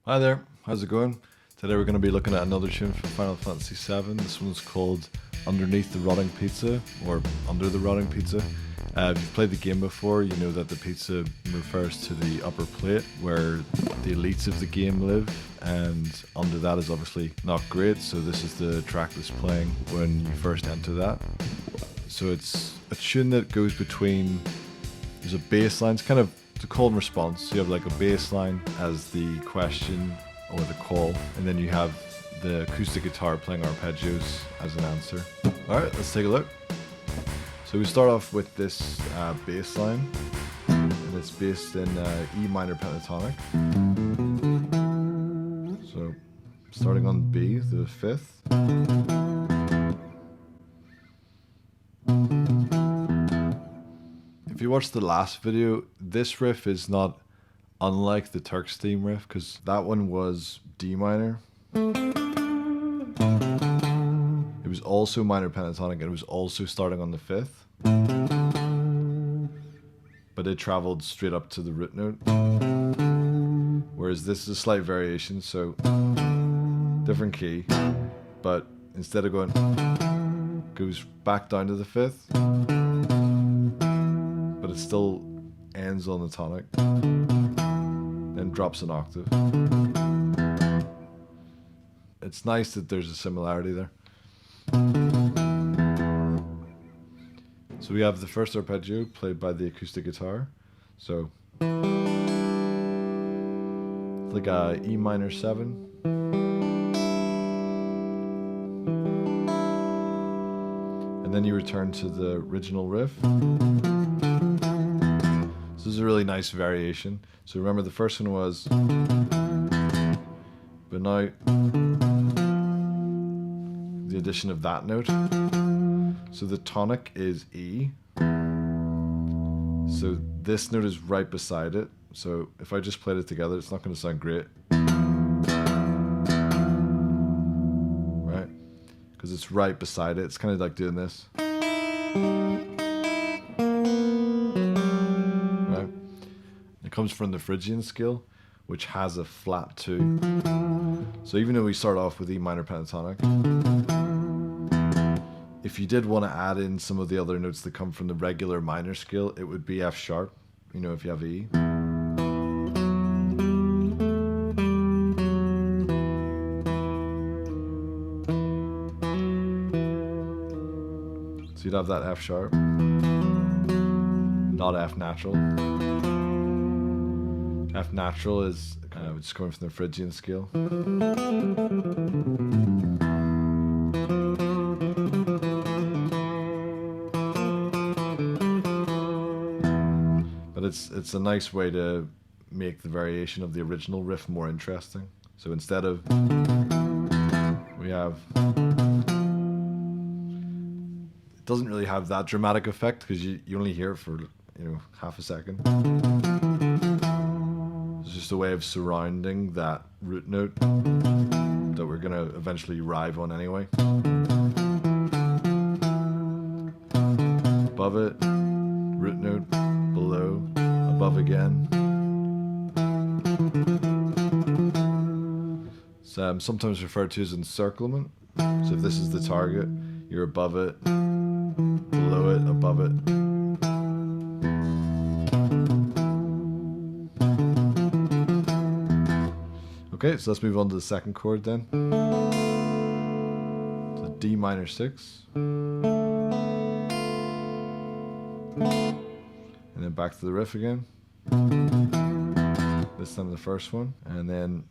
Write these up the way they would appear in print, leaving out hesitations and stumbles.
Hi there, how's it going? Today we're going to be looking at another tune from Final Fantasy VII. This one's called Underneath the Rotting Pizza, or Under the Rotting Pizza. If you've played the game before, you know that the pizza refers to the upper plate where the elites of the game live, and under that is obviously not great, so this is the track that's playing when you first enter that. So it's a tune that goes between, there's a bass line, it's kind of the call and response. So you have like a bass line as the question or the call, and then you have the acoustic guitar playing arpeggios as an answer. Alright, let's take a look. So we start off with this bass line, and it's based in E minor pentatonic. So starting on B, the fifth. If you watch the last video, this riff is not unlike the Turk's theme riff, because that one was D minor. It was also minor pentatonic, and it was also starting on the fifth. But it traveled straight up to the root note. Whereas this is a slight variation, so different key, but instead of going, goes back down to the fifth. But it still ends on the tonic, then drops an octave. It's nice that there's a similarity there. So we have the first arpeggio played by the acoustic guitar. So like a E minor 7. And then you return to the original riff. This is a really nice variation. So remember the first one was, but now the addition of that note. So the tonic is E. So this note is right beside it. So if I just played it together, it's not going to sound great. Right? Because it's right beside it. It's kind of like doing this. Right? It comes from the Phrygian scale, which has a flat 2. So even though we start off with E minor pentatonic, if you did want to add in some of the other notes that come from the regular minor scale, it would be F sharp, you know, if you have E. So you'd have that F sharp, not F natural. F natural is it's coming from the Phrygian scale. But it's a nice way to make the variation of the original riff more interesting. So instead of, we have, it doesn't really have that dramatic effect because you only hear it for, you know, half a second. It's just a way of surrounding that root note that we're going to eventually arrive on anyway. Above it, root note, below, above again. It's sometimes referred to as encirclement. So if this is the target, you're above it, below it, above it. Okay, so let's move on to the second chord then. So D minor 6. And then back to the riff again. This time the first one. And then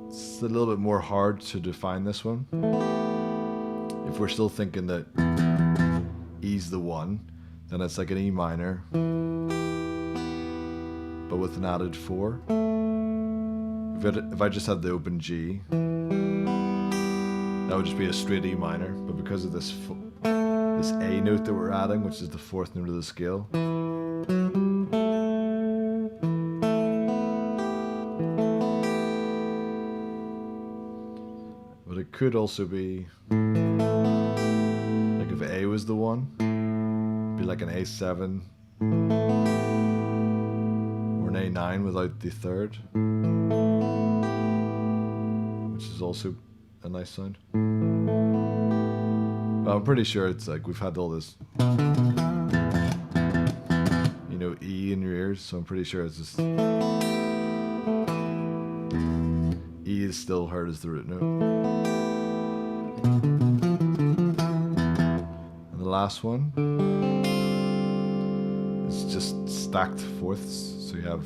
it's a little bit more hard to define this one. If we're still thinking that E's the one, then it's like an E minor, but with an added 4. If I just had the open G, that would just be a straight E minor, but because of this A note that we're adding, which is the 4th note of the scale, but it could also be like if A was the one, it'd be like an A7 or an an A9 without the third, which is also a nice sound. But I'm pretty sure it's like we've had all this, you know, E in your ears, so I'm pretty sure it's just E is still heard as the root note. And the last one is just stacked fourths, so you have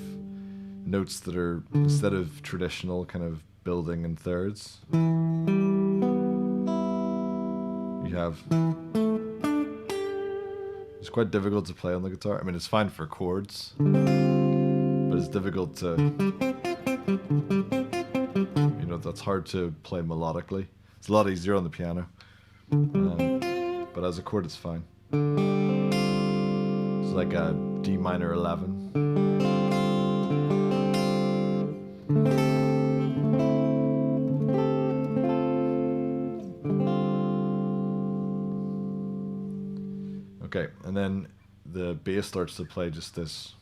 notes that are, instead of traditional kind of building in thirds, you have, it's quite difficult to play on the guitar. I mean, it's fine for chords, but it's difficult to, you know, that's hard to play melodically. It's a lot easier on the piano, but as a chord it's fine. It's like a D minor 11. Okay, and then the bass starts to play just this.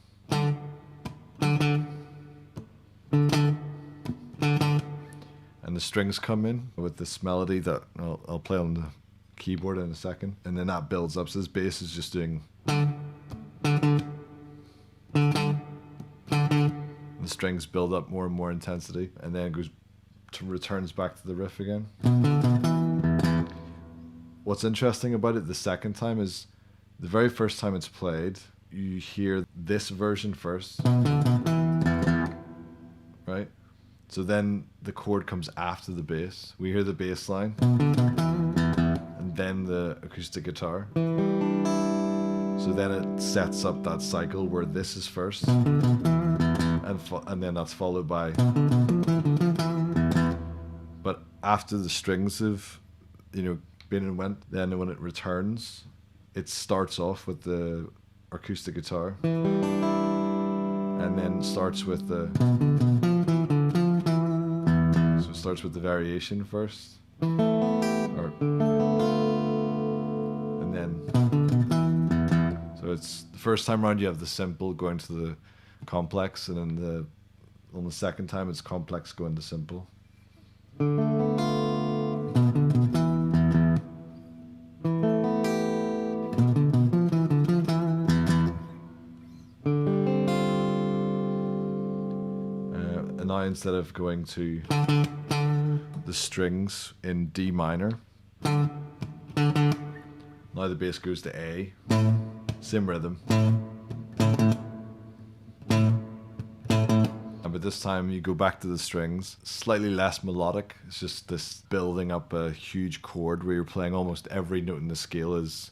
And the strings come in with this melody that I'll play on the keyboard in a second. And then that builds up. So this bass is just doing. The strings build up more and more intensity. And then it goes returns back to the riff again. What's interesting about it the second time is the very first time it's played, you hear this version first, right? So then the chord comes after the bass. We hear the bass line, and then the acoustic guitar. So then it sets up that cycle where this is first, and then that's followed by. But after the strings have, you know, been and went, then when it returns, it starts off with the acoustic guitar, and then starts with the. So it starts with the variation first, and then. So it's the first time around you have the simple going to the complex, and then on the second time it's complex going to simple. Now instead of going to the strings in D minor, now the bass goes to A, same rhythm. But this time you go back to the strings, slightly less melodic. It's just this building up a huge chord where you're playing almost every note in the scale is,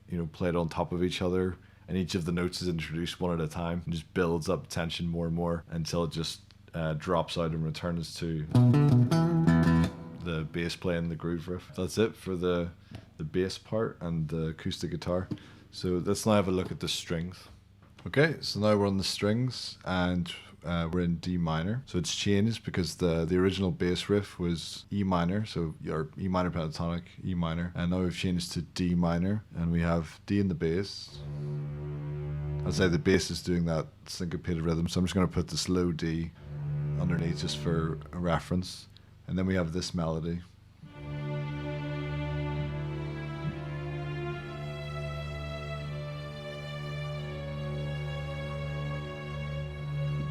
you know, played on top of each other, and each of the notes is introduced one at a time and just builds up tension more and more until it just drops out and returns to the bass playing the groove riff. That's it for the bass part and the acoustic guitar. So let's now have a look at the strings. Okay, so now we're on the strings, and we're in D minor. So it's changed because the original bass riff was E minor, so your E minor pentatonic, E minor, and now we've changed to D minor, and we have D in the bass. I'd say the bass is doing that syncopated rhythm, so I'm just going to put the slow D underneath just for a reference, and then we have this melody.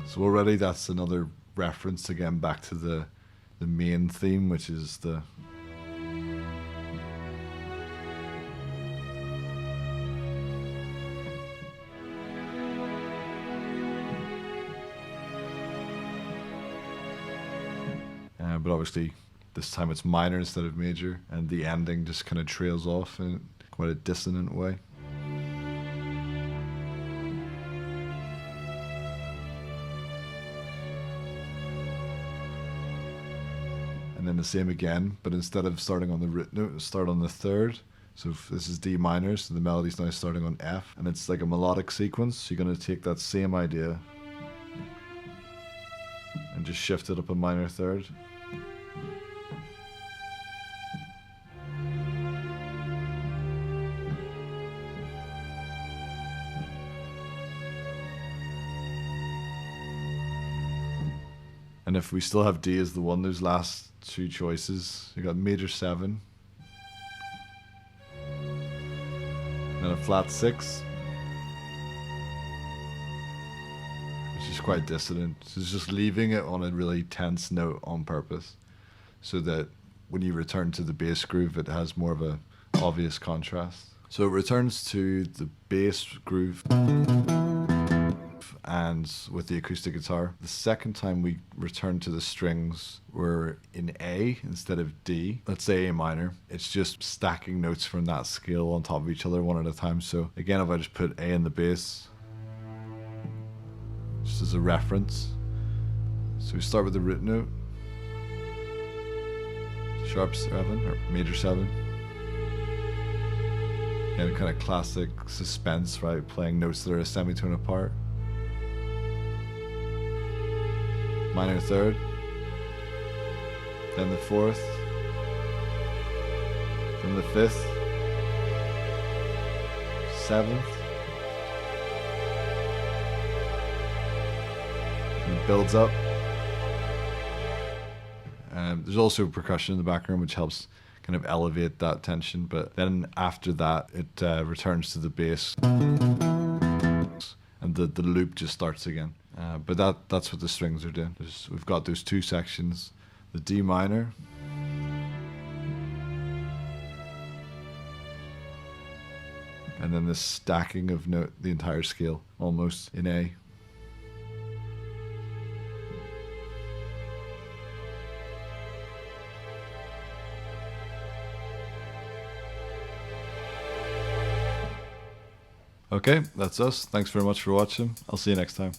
So already that's another reference again back to the main theme, which is the but obviously this time it's minor instead of major, and the ending just kind of trails off in quite a dissonant way. And then the same again, but instead of starting on the root note, start on the third. So if this is D minor, so the melody's now starting on F, and it's like a melodic sequence. So you're going to take that same idea and just shift it up a minor third. And if we still have D as the one, those last two choices, you got major 7, then a flat 6, which is quite dissonant. So it's just leaving it on a really tense note on purpose, so that when you return to the bass groove, it has more of a obvious contrast. So it returns to the bass groove and with the acoustic guitar. The second time we return to the strings, we're in A instead of D. Let's say A minor. It's just stacking notes from that scale on top of each other one at a time. So again, if I just put A in the bass, just as a reference. So we start with the root note, sharp 7 or major 7. And kind of classic suspense, right? Playing notes that are a semitone apart. Minor 3rd, then the 4th, then the 5th, 7th, and it builds up. There's also percussion in the background which helps kind of elevate that tension, but then after that it returns to the bass and the loop just starts again. But that's what the strings are doing. We've got those two sections, the D minor, and then this stacking of note, the entire scale, almost in A. Okay, that's us. Thanks very much for watching. I'll see you next time.